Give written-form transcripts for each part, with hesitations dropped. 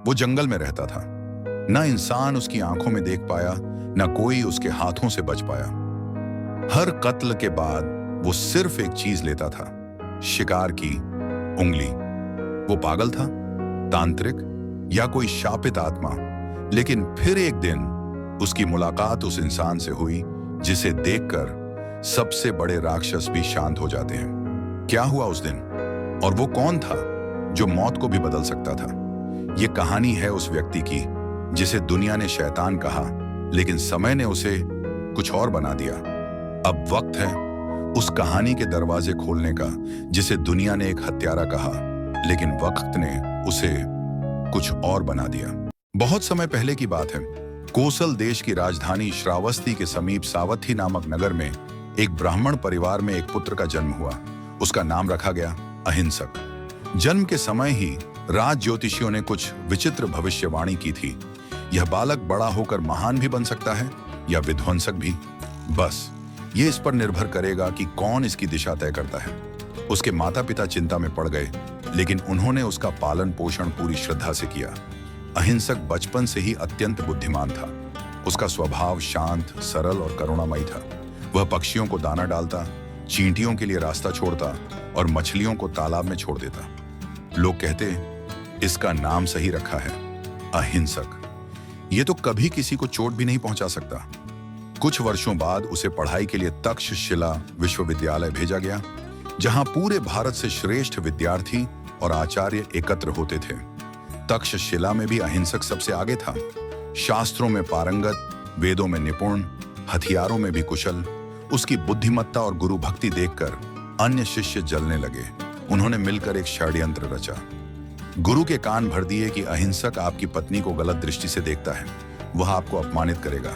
वो जंगल में रहता था। न इंसान उसकी आंखों में देख पाया, न कोई उसके हाथों से बच पाया। हर कत्ल के बाद वो सिर्फ एक चीज लेता था, शिकार की उंगली। वो पागल था, तांत्रिक या कोई शापित आत्मा। लेकिन फिर एक दिन उसकी मुलाकात उस इंसान से हुई जिसे देखकर सबसे बड़े राक्षस भी शांत हो जाते हैं। क्या हुआ उस दिन और वो कौन था जो मौत को भी बदल सकता था? ये कहानी है उस व्यक्ति की जिसे दुनिया ने शैतान कहा, लेकिन समय ने उसे कुछ और बना दिया। अब वक्त है उस कहानी के दरवाजे खोलने का जिसे दुनिया ने एक हत्यारा कहा, लेकिन वक्त ने उसे कुछ और बना दिया। बहुत समय पहले की बात है। कोसल देश की राजधानी श्रावस्ती के समीप सावथी नामक नगर में एक ब्राह्मण परिवार में एक पुत्र का जन्म हुआ। उसका नाम रखा गया अहिंसक। जन्म के समय ही राज ज्योतिषियों ने कुछ विचित्र भविष्यवाणी की थी। यह बालक बड़ा होकर महान भी बन सकता है या विध्वंसक भी। बस ये इस पर निर्भर करेगा कि कौन इसकी दिशा तय करता है। उसके माता पिता चिंता में पड़ गए, लेकिन उन्होंने उसका पालन पोषण पूरी श्रद्धा से किया। अहिंसक बचपन से ही अत्यंत बुद्धिमान था। उसका स्वभाव शांत, सरल और करुणामयी था। वह पक्षियों को दाना डालता, चींटियों के लिए रास्ता छोड़ता और मछलियों को तालाब में छोड़ देता। लोग कहते इसका नाम सही रखा है, अहिंसक। ये तो कभी किसी को चोट भी नहीं पहुंचा सकता। कुछ वर्षों बाद उसे पढ़ाई के लिए तक्षशिला विश्वविद्यालय भेजा गया, जहां पूरे भारत से श्रेष्ठ विद्यार्थी और आचार्य एकत्र होते थे। तक्षशिला में भी अहिंसक सबसे आगे था। शास्त्रों में पारंगत, वेदों में निपुण, हथियारों में भी कुशल। उसकी बुद्धिमत्ता और गुरु भक्ति देखकर अन्य शिष्य जलने लगे। उन्होंने मिलकर एक षड्यंत्र रचा। गुरु के कान भर दिए कि अहिंसक आपकी पत्नी को गलत दृष्टि से देखता है, वह आपको अपमानित करेगा।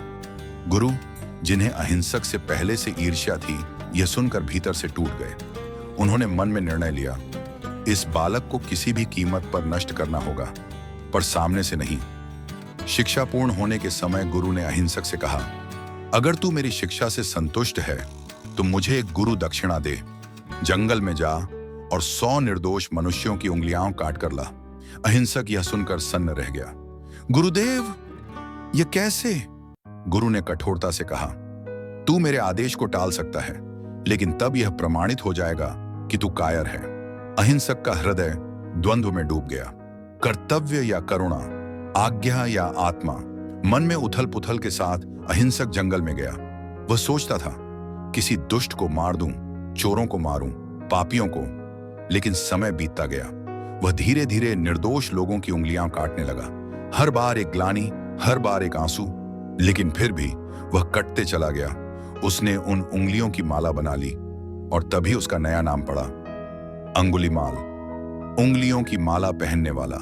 गुरु, जिन्हें अहिंसक से पहले से ईर्ष्या थी, यह सुनकर भीतर से टूट गए। उन्होंने मन में निर्णय लिया, इस बालक को किसी भी कीमत पर नष्ट करना होगा, पर सामने से नहीं। शिक्षा पूर्ण होने के समय गुरु ने अहिंसक से कहा, अगर तू मेरी शिक्षा से संतुष्ट है तो मुझे एक गुरु दक्षिणा दे। जंगल में जा और 100 निर्दोष मनुष्यों की उंगलियां काट कर ला। अहिंसक यह सुनकर सन्न रह गया। गुरुदेव, यह कैसे? गुरु ने कठोरता से कहा, तू मेरे आदेश को टाल सकता है, लेकिन तब यह प्रमाणित हो जाएगा कि तू कायर है। अहिंसक का हृदय द्वंद्व में डूब गया। कर्तव्य या करुणा, आज्ञा या आत्मा। मन में उथल पुथल के साथ अहिंसक जंगल में गया। वह सोचता था, किसी दुष्ट को मार दूं, चोरों को मारूं, पापियों को। लेकिन समय बीतता गया। वह धीरे धीरे निर्दोष लोगों की उंगलियां काटने लगा। हर बार एक ग्लानि, हर बार एक आंसू, लेकिन फिर भी वह कटते चला गया। उसने उन उंगलियों की माला बना ली और तभी उसका नया नाम पड़ा, अंगुलीमाल, उंगलियों की माला पहनने वाला।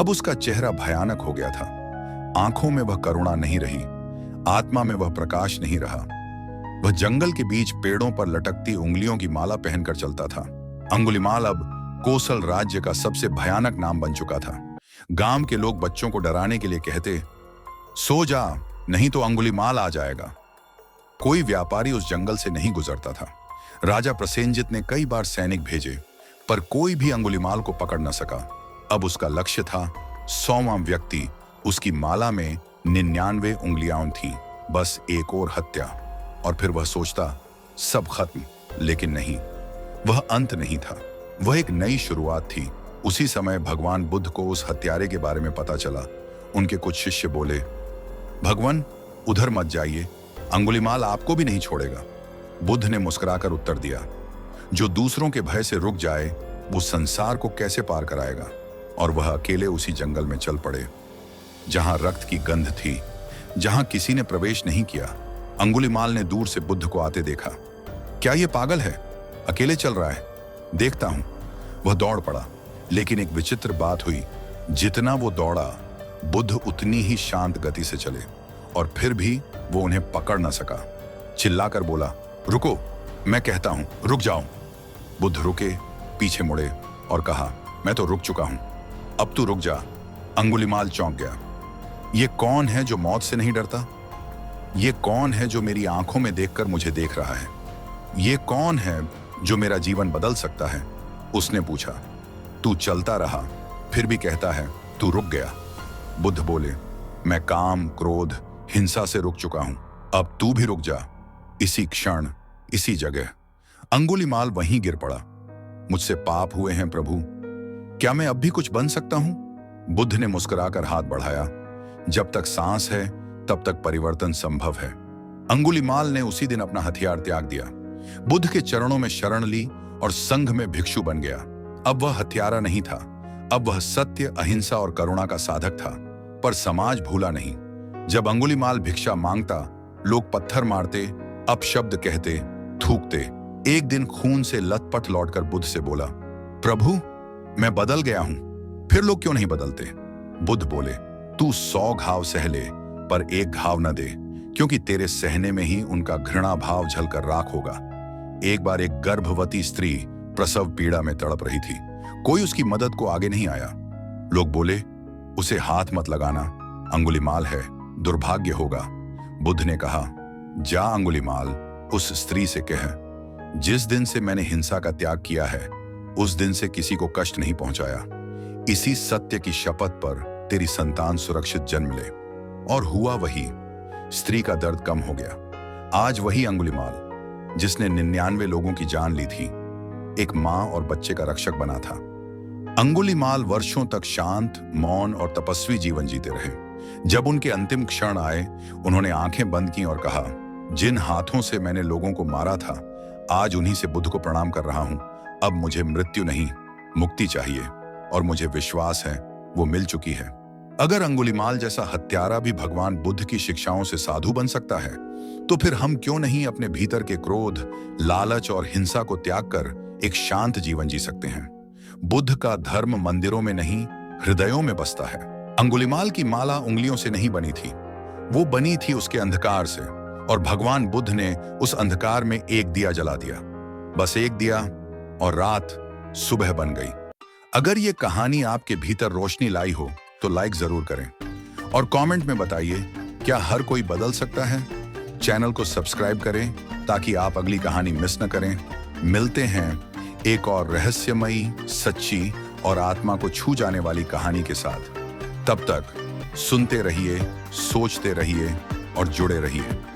अब उसका चेहरा भयानक हो गया था। आंखों में वह करुणा नहीं रही, आत्मा में वह प्रकाश नहीं रहा। वह जंगल के बीच पेड़ों पर लटकती उंगलियों की माला पहनकर चलता था। अंगुलीमाल अब कोसल राज्य का सबसे भयानक नाम बन चुका था। गांव के लोग बच्चों को डराने के लिए कहते, सो जा, नहीं तो अंगुलीमाल आ जाएगा। कोई व्यापारी उस जंगल से नहीं गुजरता था। राजा प्रसेनजित ने कई बार सैनिक भेजे, पर कोई भी अंगुलीमाल को पकड़ न सका। अब उसका लक्ष्य था 100वां व्यक्ति। उसकी माला में 99 उंगलियां थीं, बस एक और हत्या। और फिर वह सोचता, सब खत्म। लेकिन नहीं, वह अंत नहीं था, वह एक नई शुरुआत थी। उसी समय भगवान बुद्ध को उस हत्यारे के बारे में पता चला। उनके कुछ शिष्य बोले, भगवान, उधर मत जाइए, अंगुलीमाल आपको भी नहीं छोड़ेगा। बुद्ध ने मुस्कुराकर उत्तर दिया, जो दूसरों के भय से रुक जाए वो संसार को कैसे पार कराएगा। और वह अकेले उसी जंगल में चल पड़े, जहां रक्त की गंध थी, जहां किसी ने प्रवेश नहीं किया। अंगुलीमाल ने दूर से बुद्ध को आते देखा। क्या ये पागल है, अकेले चल रहा है? देखता हूं। वह दौड़ पड़ा, लेकिन एक विचित्र बात हुई। जितना वो दौड़ा, बुद्ध उतनी ही शांत गति से चले, और फिर भी वो उन्हें पकड़ न सका। चिल्लाकर बोला, रुको, मैं कहता हूं, रुक जाओ। बुद्ध रुके, पीछे मुड़े और कहा, मैं तो रुक चुका हूं, अब तू रुक जा। अंगुलीमाल चौंक गया। ये कौन है जो मौत से नहीं डरता? ये कौन है जो मेरी आंखों में देखकर मुझे देख रहा है? ये कौन है जो मेरा जीवन बदल सकता है? उसने पूछा। तू चलता रहा, फिर भी कहता है तू रुक गया। बुद्ध बोले, मैं काम, क्रोध, हिंसा से रुक चुका हूं, अब तू भी रुक जा। इसी क्षण, इसी जगह अंगुलीमाल वहीं गिर पड़ा। मुझसे पाप हुए हैं प्रभु, क्या मैं अब भी कुछ बन सकता हूं? बुद्ध ने मुस्कुराकर हाथ बढ़ाया। जब तक सांस है तब तक परिवर्तन संभव है। अंगुलीमाल ने उसी दिन अपना हथियार त्याग दिया, बुद्ध के चरणों में शरण ली और संघ में भिक्षु बन गया। अब वह हत्यारा नहीं था, अब वह सत्य, अहिंसा और करुणा का साधक था। पर समाज भूला नहीं। जब अंगुलीमाल भिक्षा मांगता, लोग पत्थर मारते, अपशब्द कहते, थूकते। एक दिन खून से लथपथ लौटकर बुद्ध से बोला, प्रभु मैं बदल गया हूं, फिर लोग क्यों नहीं बदलते? बुद्ध बोले, तू 100 घाव सह ले पर एक घाव न दे, क्योंकि तेरे सहने में ही उनका घृणा भाव झलकर राख होगा। एक बार एक गर्भवती स्त्री प्रसव पीड़ा में तड़प रही थी। कोई उसकी मदद को आगे नहीं आया। लोग बोले, उसे हाथ मत लगाना, अंगुलीमाल है, दुर्भाग्य होगा। बुद्ध ने कहा, जा अंगुलीमाल, उस स्त्री से कह, जिस दिन से मैंने हिंसा का त्याग किया है उस दिन से किसी को कष्ट नहीं पहुंचाया। इसी सत्य की शपथ पर तेरी संतान सुरक्षित जन्म ले। और हुआ वही। स्त्री का दर्द कम हो गया। आज वही अंगुलीमाल जिसने 99 लोगों की जान ली थी, एक मां और बच्चे का रक्षक बना था। अंगुलीमाल वर्षों तक शांत, मौन और तपस्वी जीवन जीते रहे। जब उनके अंतिम क्षण आए, उन्होंने आंखें बंद की और कहा, जिन हाथों से मैंने लोगों को मारा था, आज उन्हीं से बुद्ध को प्रणाम कर रहा हूं। अब मुझे मृत्यु नहीं, मुक्ति चाहिए, और मुझे विश्वास है वो मिल चुकी है। अगर अंगुलीमाल जैसा हत्यारा भी भगवान बुद्ध की शिक्षाओं से साधु बन सकता है, तो फिर हम क्यों नहीं अपने भीतर के क्रोध, लालच और हिंसा को त्याग कर एक शांत जीवन जी सकते हैं? बुद्ध का धर्म मंदिरों में नहीं, हृदयों में बसता है। अंगुलीमाल की माला उंगलियों से नहीं बनी थी, वो बनी थी उसके अंधकार से। और भगवान बुद्ध ने उस अंधकार में एक दिया जला दिया, बस एक दिया, और रात सुबह बन गई। अगर ये कहानी आपके भीतर रोशनी लाई हो तो लाइक जरूर करें और कमेंट में बताइए, क्या हर कोई बदल सकता है? चैनल को सब्सक्राइब करें ताकि आप अगली कहानी मिस न करें। मिलते हैं एक और रहस्यमयी, सच्ची और आत्मा को छू जाने वाली कहानी के साथ। तब तक सुनते रहिए, सोचते रहिए और जुड़े रहिए।